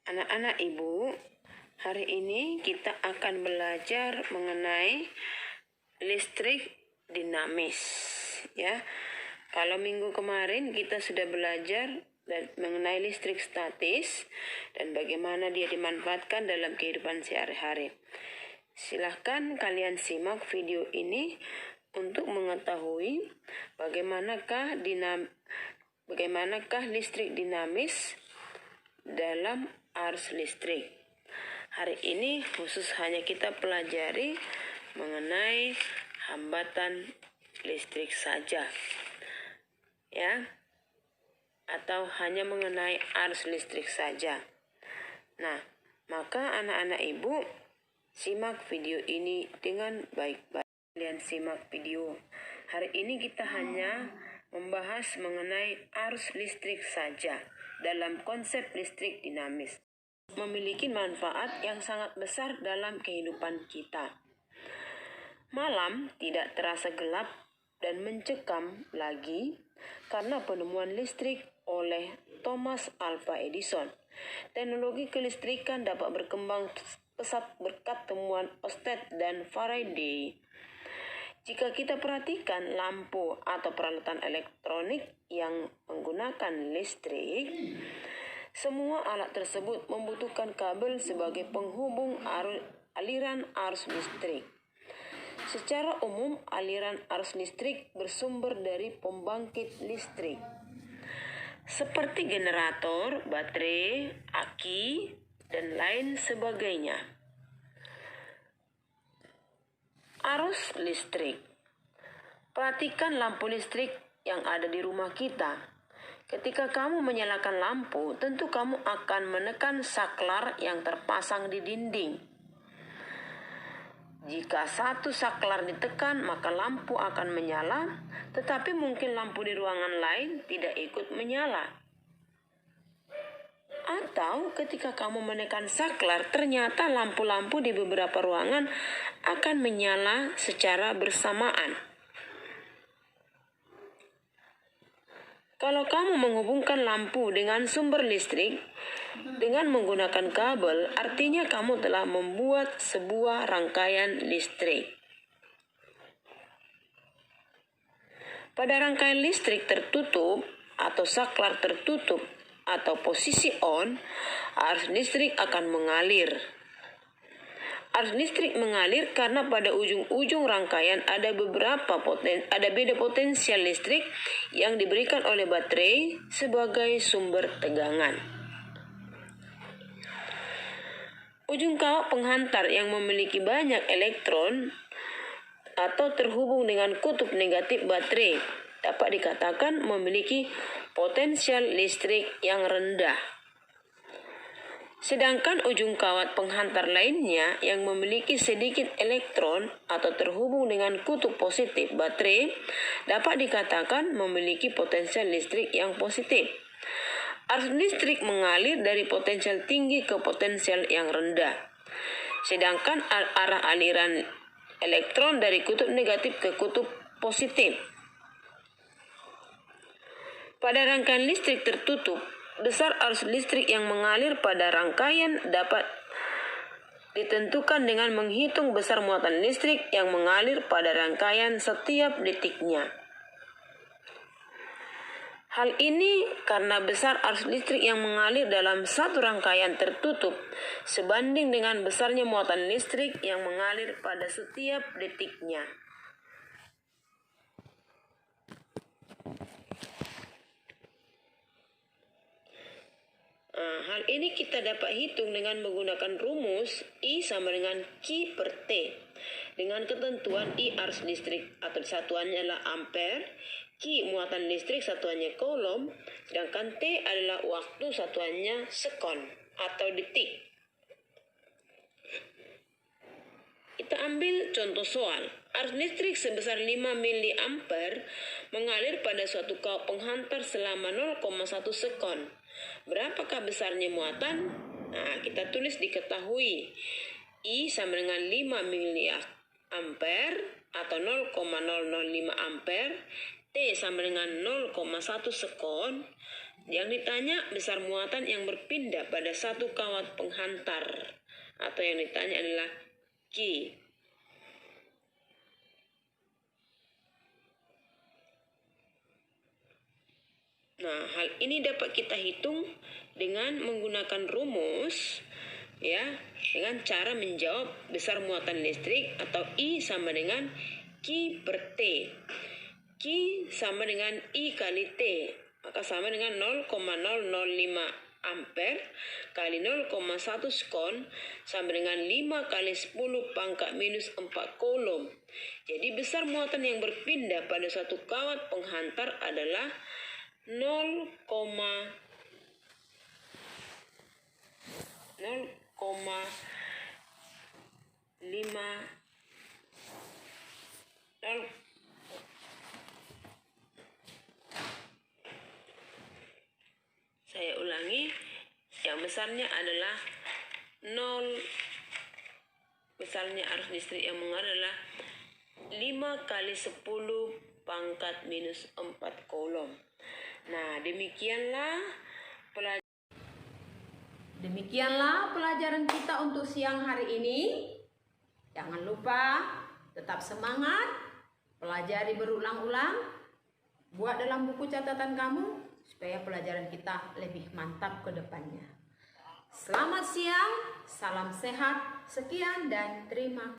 Anak-anak ibu, hari ini kita akan belajar mengenai listrik dinamis, ya. Kalau minggu kemarin kita sudah belajar mengenai listrik statis dan bagaimana dia dimanfaatkan dalam kehidupan sehari-hari. Silahkan kalian simak video ini untuk mengetahui bagaimanakah listrik dinamis dalam arus listrik. Hari ini khusus hanya kita pelajari mengenai hambatan listrik saja, ya, atau hanya mengenai arus listrik saja. Nah, maka anak-anak ibu simak video ini dengan baik-baik. Kalian simak video. Hari ini kita hanya membahas mengenai arus listrik saja dalam konsep listrik dinamis. Memiliki manfaat yang sangat besar dalam kehidupan kita. Malam tidak terasa gelap dan mencekam lagi karena penemuan listrik oleh Thomas Alva Edison. Teknologi kelistrikan dapat berkembang pesat berkat temuan Oersted dan Faraday. Jika kita perhatikan lampu atau peralatan elektronik yang menggunakan listrik, semua alat tersebut membutuhkan kabel sebagai penghubung aliran arus listrik. Secara umum, aliran arus listrik bersumber dari pembangkit listrik, seperti generator, baterai, aki, dan lain sebagainya. Arus listrik. Perhatikan lampu listrik yang ada di rumah kita. Ketika kamu menyalakan lampu, tentu kamu akan menekan saklar yang terpasang di dinding. Jika satu saklar ditekan, maka lampu akan menyala, tetapi mungkin lampu di ruangan lain tidak ikut menyala. Atau ketika kamu menekan saklar, ternyata lampu-lampu di beberapa ruangan akan menyala secara bersamaan. Kalau kamu menghubungkan lampu dengan sumber listrik dengan menggunakan kabel, artinya kamu telah membuat sebuah rangkaian listrik. Pada rangkaian listrik tertutup atau saklar tertutup atau posisi on, arus listrik akan mengalir. Arus listrik mengalir karena pada ujung-ujung rangkaian ada beda potensial listrik yang diberikan oleh baterai sebagai sumber tegangan. Ujung kawat penghantar yang memiliki banyak elektron atau terhubung dengan kutub negatif baterai dapat dikatakan memiliki potensial listrik yang rendah. Sedangkan ujung kawat penghantar lainnya yang memiliki sedikit elektron atau terhubung dengan kutub positif baterai dapat dikatakan memiliki potensial listrik yang positif. Arus listrik mengalir dari potensial tinggi ke potensial yang rendah. Sedangkan arah aliran elektron dari kutub negatif ke kutub positif. Pada rangkaian listrik tertutup, besar arus listrik yang mengalir pada rangkaian dapat ditentukan dengan menghitung besar muatan listrik yang mengalir pada rangkaian setiap detiknya. Hal ini karena besar arus listrik yang mengalir dalam satu rangkaian tertutup sebanding dengan besarnya muatan listrik yang mengalir pada setiap detiknya. Hal ini kita dapat hitung dengan menggunakan rumus I sama dengan Q per T. Dengan ketentuan I arus listrik atau satuannya adalah ampere, Q muatan listrik satuannya coulomb, sedangkan T adalah waktu satuannya sekon atau detik. Kita ambil contoh soal. Arus listrik sebesar 5 mA mengalir pada suatu kawat penghantar selama 0,1 sekon. Berapakah besarnya muatan? Nah, kita tulis diketahui. I sama dengan 5 mA atau 0,005 ampere. T sama dengan 0,1 sekon. Yang ditanya besar muatan yang berpindah pada satu kawat penghantar, atau yang ditanya adalah Q. Nah, hal ini dapat kita hitung dengan menggunakan rumus, ya, dengan cara menjawab besar muatan listrik atau I sama dengan Q per T. Q sama dengan I kali T, maka sama dengan 0,005 ampere kali 0,1 skon sama dengan 5 kali 10 pangkat minus 4 coulomb. Jadi besar muatan yang berpindah pada suatu kawat penghantar adalah 0,5 saya ulangi, yang besarnya adalah 0, besarnya arus listrik yang mengalir adalah 5 kali 10 pangkat minus 4 coulomb. Nah, demikianlah pelajaran kita untuk siang hari ini. Jangan lupa tetap semangat, pelajari berulang-ulang, buat dalam buku catatan kamu supaya pelajaran kita lebih mantap ke depannya. Selamat siang, salam sehat, sekian dan terima kasih.